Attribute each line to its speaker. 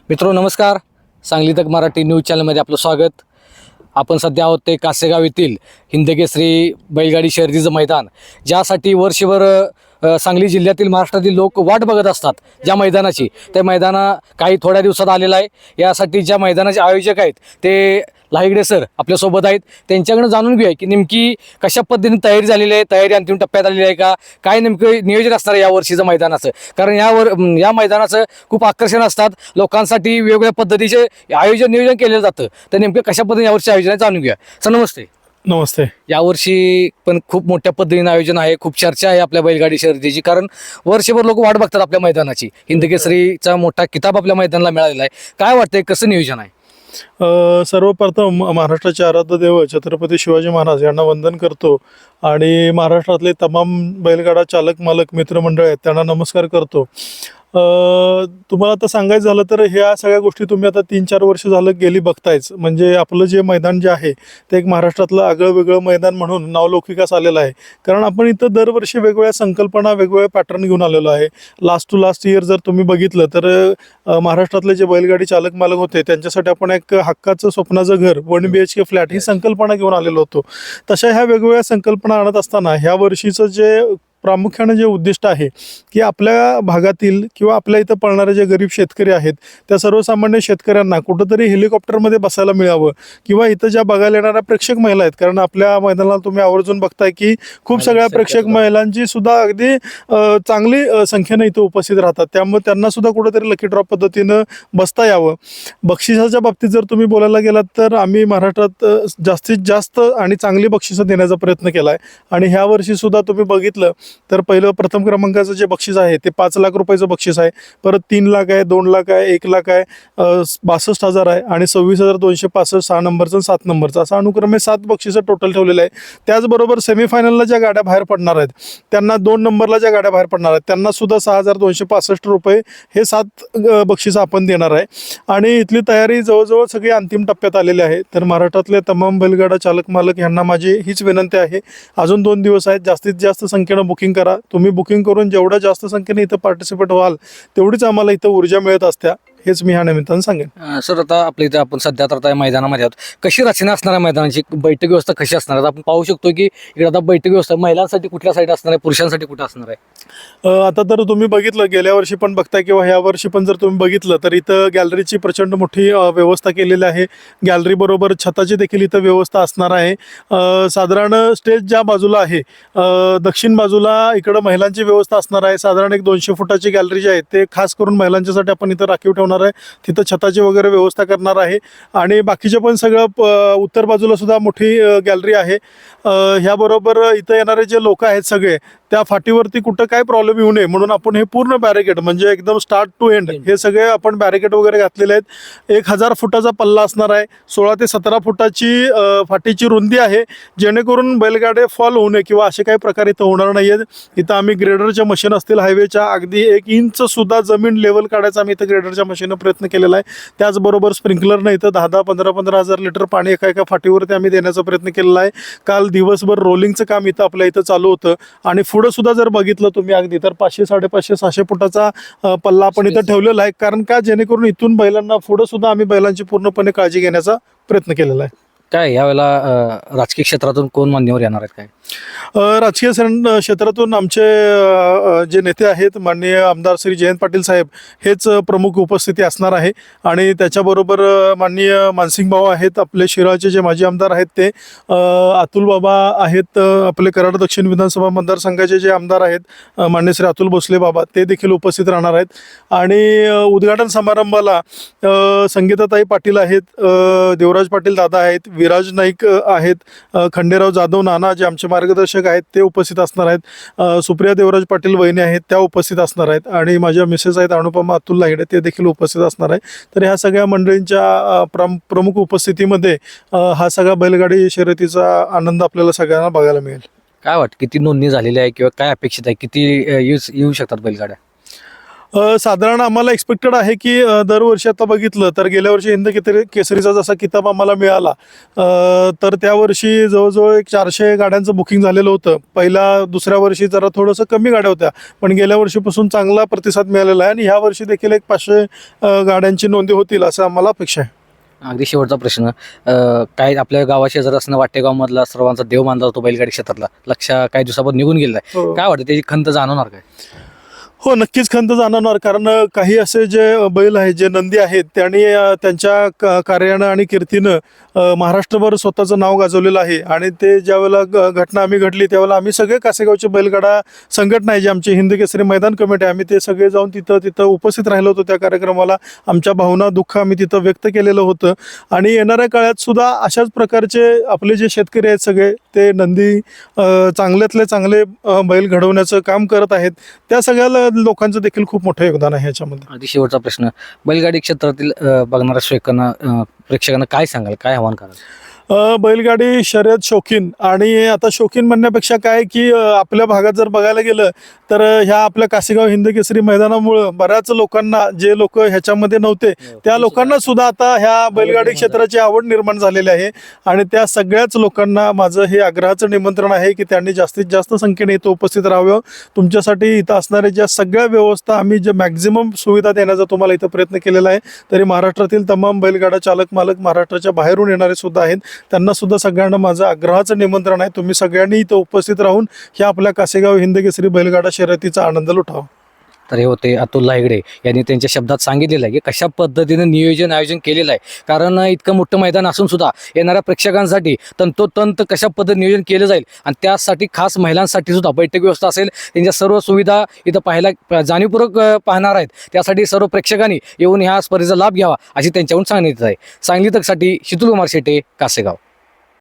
Speaker 1: मित्रो नमस्कार. सांगली तक मराठी न्यूज चॅनलमध्ये आपलं स्वागत. आपण सध्या आहोत ते कासेगाव येथील हिंदकेसरी बैलगाडी शर्यतीचं मैदान, ज्यासाठी वर्षभर सांगली जिल्ह्यातील महाराष्ट्रातील लोक वाट बघत असतात. ज्या मैदानाची त्या मैदाना काही थोड्या दिवसात आलेला आहे. यासाठी ज्या मैदानाचे आयोजक आहेत ते लाहिगडे सर आपल्यासोबत आहेत. त्यांच्याकडनं जाणून घेऊया की नेमकी कशा पद्धतीने तयारी झालेली आहे, तयारी अंतिम टप्प्यात आलेली आहे का, काय नेमकं नियोजन असणार आहे या वर्षीचं मैदानाचं. कारण या मैदानाचं खूप आकर्षण असतात, लोकांसाठी वेगवेगळ्या पद्धतीचे नियोजन केलं जातं. तर नेमकं कशा पद्धतीने यावर्षी आयोजन आहे जाणून घेऊया. सर नमस्ते.
Speaker 2: नमस्ते.
Speaker 1: यावर्षी पण खूप मोठ्या पद्धतीने आयोजन आहे, खूप चर्चा आहे आपल्या बैलगाडी शर्यतीची, कारण वर्षभर लोक वाट बघतात आपल्या मैदानाची. हिंदकेसरीचा मोठा किताब आपल्या मैदानाला मिळालेला आहे. काय वाटतंय, कसं नियोजन आहे?
Speaker 2: सर्वप्रथम महाराष्ट्राचे आराध्य देव छत्रपती शिवाजी महाराज यांना वंदन करतो आणि महाराष्ट्रातले तमाम बैलगाडा चालक मालक मित्रमंडळ आहेत त्यांना नमस्कार करतो. तुम्हाला आता सांगायचं झालं तर ह्या सगळ्या गोष्टी तुम्ही आता 3-4 वर्ष झालं गेली बघतायच. म्हणजे आपलं जे मैदान जे आहे ते एक महाराष्ट्रातलं आगळं वेगळं मैदान म्हणून नावलौकिकास आलेलं आहे. कारण आपण इथं दरवर्षी वेगवेगळ्या संकल्पना वेगवेगळे पॅटर्न घेऊन आलेलो आहे. लास्ट टू लास्ट इयर जर तुम्ही बघितलं तर महाराष्ट्रातले जे बैलगाडी चालक मालक होते त्यांच्यासाठी आपण एक हक्काचं स्वप्नाचं घर 1 BHK फ्लॅट ही संकल्पना घेऊन आलेलो होतो. तशा ह्या वेगवेगळ्या संकल्पना आणत असताना ह्या वर्षीचं जे प्रामुख्याने जे उद्दिष्ट आहे की आपल्या भागातील किंवा आपल्या इथं पळणारे जे गरीब शेतकरी आहेत त्या सर्वसामान्य शेतकऱ्यांना कुठंतरी हेलिकॉप्टरमध्ये बसायला मिळावं, किंवा इथं ज्या बघायला येणाऱ्या प्रेक्षक महिला आहेत, कारण आपल्या मैदानाला तुम्ही आवर्जून बघताय की खूप सगळ्या प्रेक्षक महिलांची सुद्धा अगदी चांगली संख्येने इथं उपस्थित राहतात. त्यामुळे त्यांना सुद्धा कुठंतरी लकी ड्रॉप पद्धतीनं बसता यावं. बक्षिसाच्या बाबतीत जर तुम्ही बोलायला गेलात तर आम्ही महाराष्ट्रात जास्तीत जास्त आणि चांगली बक्षिसं देण्याचा प्रयत्न केला आहे. आणि ह्या वर्षी सुद्धा तुम्ही बघितलं तर प्रथम क्रमांकाचं जे बक्षीस आहे ते 5 लाख रुपयाचं बक्षीस आहे. परत 3 लाख आहे, 2 लाख आहे, 1 लाख आहे, 62,000 आहे आणि 26,265 6 नंबरचं 7 नंबरचं असं अनुक्रमे 7 बक्षिसं टोटल ठेवलेलं आहे. त्याचबरोबर सेमीफायनलला ज्या गाड्या बाहेर पडणार आहेत त्यांना 2 नंबरला ज्या गाड्या बाहेर पडणार आहेत त्यांना सुद्धा 6,265 रुपये हे 7 बक्षिसं आपण देणार आहे. आणि इथली तयारी जवळजवळ सगळी अंतिम टप्प्यात आलेली आहे. तर महाराष्ट्रातले तमाम बैलगाडा चालक मालक यांना माझी हीच विनंती आहे, अजून 2 दिवस आहेत, जास्तीत जास्त संख्येनं बुकिंग करा. तुम्ही बुकिंग करून जेवढ्या जास्त संख्येने इथं पार्टिसिपेट व्हाल तेवढीच आम्हाला इथं ऊर्जा मिळत असत्या, हेच मी ह्या निमित्तानं सांगेन.
Speaker 1: सर आता आपल्या इथं आपण सध्या तर आता मैदानामध्ये आहोत. कशी रचना असणार आहे मैदानाची, बैठक व्यवस्था कशी असणार आहे? आपण पाहू शकतो की इकडे आता बैठक व्यवस्था महिलांसाठी कुठल्या साईड असणार आहे, पुरुषांसाठी कुठं असणार आहे?
Speaker 2: आता तर तुम्ही बघितलं गेल्या वर्षी पण बघताय किंवा ह्या वर्षी पण जर तुम्ही बघितलं तर इथं गॅलरीची प्रचंड मोठी व्यवस्था केलेली आहे. गॅलरी बरोबर छताची देखील इथं व्यवस्था असणार आहे. साधारण स्टेज ज्या बाजूला आहे दक्षिण बाजूला इकडं महिलांची व्यवस्था असणार आहे. साधारण एक 200 फुटाची गॅलरी जी आहे ते खास करून महिलांच्यासाठी आपण इथं राखीव ठेवणार आहे. तिथं छताची वगैरे व्यवस्था करणार आहे. आणि बाकीचे पण सगळं उत्तर बाजूला सुद्धा मोठी गॅलरी आहे. ह्याबरोबर इथं येणारे जे लोक आहेत सगळे त्या फाटीवरती कुठं काय प्रॉब्लेम येऊ नये म्हणून आपण हे पूर्ण बॅरिकेड म्हणजे एकदम स्टार्ट टू एंड हे सगळे आपण बॅरिकेड वगैरे घातलेले आहेत. 1000 फुटाचा पल्ला असणार आहे. 16 ते 17 फुटाची फाटीची रुंदी आहे, जेणेकरून बैलगाडे फॉल होऊ नये किंवा असे काही प्रकार इथं होणार नाही आहेत. इथं आम्ही ग्रेडरच्या मशीन असतील हायवेच्या अगदी 1 इंच सुद्धा जमीन लेवल काढायचा आम्ही इथं ग्रेडरच्या मशीन प्रयत्न केलेला आहे. त्याचबरोबर स्प्रिंकलरनं इथं 10-10, 15-15 हजार लिटर पाणी एका फाटीवरती आम्ही देण्याचा प्रयत्न केलेला आहे. काल दिवसभर रोलिंगचं काम इथं आपल्या इथं चालू होतं. आणि पुढं सुद्धा जर बघितलं तुम्ही अगदी तर 500, 550, 600 फुटाचा पल्ला आपण इथं ठेवलेला आहे. कारण का जेणेकरून इथून बैलांना पुढं सुद्धा आम्ही बैलांची पूर्णपणे काळजी घेण्याचा प्रयत्न केलेला आहे.
Speaker 1: काय यावेळेला राजकीय क्षेत्रातून कोण मान्यवर येणार आहेत? काय
Speaker 2: राजकीय क्षेत्रातून आमचे जे नेते आहेत माननीय आमदार श्री जयंत पाटील साहेब हेच प्रमुख उपस्थिती असणार आहे. आणि त्याच्याबरोबर माननीय मानसिंग भाऊ आहेत, आपले शिराळचे जे माजी आमदार आहेत ते, अतुल बाबा आहेत, आपले कराड दक्षिण विधानसभा मतदारसंघाचे जे आमदार आहेत माननीय श्री अतुल भोसले बाबा ते देखील उपस्थित राहणार आहेत. आणि उद्घाटन समारंभाला संगीताताई पाटील आहेत, देवराज पाटील दादा आहेत, विराज नाईक आहेत, खंडेराव जाधव नाना जे आमचे मार्गदर्शक आहेत ते उपस्थित असणार आहेत, सुप्रिया देवराज पाटील वहिनी आहेत त्या उपस्थित असणार आहेत, आणि माझ्या मिसेस आहेत अनुपमा अतुल लाहिडे ते देखील उपस्थित असणार आहे. तर ह्या सगळ्या मंडळींच्या प्रमुख उपस्थितीमध्ये हा सगळा बैलगाडी शर्यतीचा आनंद आपल्याला सगळ्यांना बघायला मिळेल.
Speaker 1: काय वाटतं किती नोंदणी झालेली आहे किंवा काय अपेक्षित आहे, किती येऊ शकतात बैलगाड्या?
Speaker 2: साधारण आम्हाला एक्सपेक्टेड आहे की दरवर्षी आता बघितलं तर गेल्या वर्षी हिंद केसरीचा जसा किताब आम्हाला मिळाला तर त्या वर्षी जवळजवळ एक 400 गाड्यांचं बुकिंग झालेलं होतं. दुसऱ्या वर्षी जरा थोडंसं कमी गाड्या होत्या, पण गेल्या वर्षीपासून चांगला प्रतिसाद मिळालेला आहे आणि ह्या वर्षी देखील एक 500 गाड्यांची नोंदी होतील असं आम्हाला अपेक्षा आहे.
Speaker 1: अगदी शेवटचा प्रश्न, काय आपल्या गावाशी जर असणं वाटेगावमधला सर्वांचा देव मानला जातो बैलगाडी क्षेत्रातला, लक्ष काही दिवसापासून निघून गेलेला आहे,
Speaker 2: हो.
Speaker 1: काय वाटतं त्याची खंत जाणवणार काय?
Speaker 2: हो, नक्कीच खंत जाणवणार, कारण काही असे जे बैल आहेत, जे नंदी आहेत, त्यांनी त्यांच्या कार्यानं आणि कीर्तीनं महाराष्ट्रभर स्वतःचं नाव गाजवलेलं आहे. आणि ते ज्यावेळेला घटना आम्ही घडली त्यावेळेला आम्ही सगळे कासेगावचे बैलगाडा संघटना आहे, जी आमची हिंद केसरी मैदान कमिटी आहे, आम्ही ते सगळे जाऊन तिथं उपस्थित राहिलो होतो. त्या कार्यक्रमाला आमच्या भावना, दुःख आम्ही तिथं व्यक्त केलेलं होतं. आणि येणाऱ्या काळात सुद्धा अशाच प्रकारचे आपले जे शेतकरी आहेत सगळे, ते नंदी चांगल्यातले चांगले बैल घडवण्याचं काम करत आहेत. त्या सगळ्या लोकांचं देखील खूप मोठं योगदान आहे ह्याच्यामध्ये.
Speaker 1: अगदी शेवटचा प्रश्न, बैलगाडी क्षेत्रातील बघणाऱ्या प्रेक्षकांना काय सांगाल, काय आव्हान कराल?
Speaker 2: बैलगाडी शर्यत शौकीन, आणि आता शौकीन म्हणण्यापेक्षा काय की आपल्या भागात जर बघायला गेलं तर ह्या आपल्या कासेगाव हिंद केसरी मैदानामुळं बऱ्याच लोकांना, जे लोक ह्याच्यामध्ये नव्हते त्या लोकांना सुद्धा आता ह्या बैलगाडी क्षेत्राची आवड निर्माण झालेली आहे. आणि त्या सगळ्याच लोकांना माझं हे आग्रहाचं निमंत्रण आहे की त्यांनी जास्तीत जास्त संख्येने इथं उपस्थित राहावं. तुमच्यासाठी इथं असणाऱ्या ज्या सगळ्या व्यवस्था, आम्ही जे मॅक्झिमम सुविधा देण्याचा तुम्हाला इथं प्रयत्न केलेला आहे. तरी महाराष्ट्रातील तमाम बैलगाडा चालक मालक, महाराष्ट्राच्या बाहेरून येणारे सुद्धा आहेत, त्यांना सुद्धा सगळ्यांना माझं आग्रहाचं निमंत्रण आहे. तुम्ही सगळ्यांनी इथं उपस्थित राहून ह्या आपल्या कासेगाव हिंद केसरी बैलगाडा शर्यतीचा आनंद लुटावा.
Speaker 1: तर हे होते अतुल लायगडे यांनी त्यांच्या शब्दात सांगितलेलं आहे की कशा पद्धतीने आयोजन केलेलं आहे. कारण इतकं मोठं मैदान असून सुद्धा येणाऱ्या प्रेक्षकांसाठी तंतोतंत कशा पद्धतीने नियोजन केलं जाईल, आणि त्यासाठी खास महिलांसाठी सुद्धा बैठक व्यवस्था असेल, त्यांच्या सर्व सुविधा इथं पाहायला जाणीवपूर्वक पाहणार आहेत. त्यासाठी सर्व प्रेक्षकांनी येऊन ह्या स्पर्धेचा लाभ घ्यावा अशी त्यांच्याकडून सांगण्यात येत आहे. सांगली तकसाठी शीतल कुमार शेटे, कासेगाव.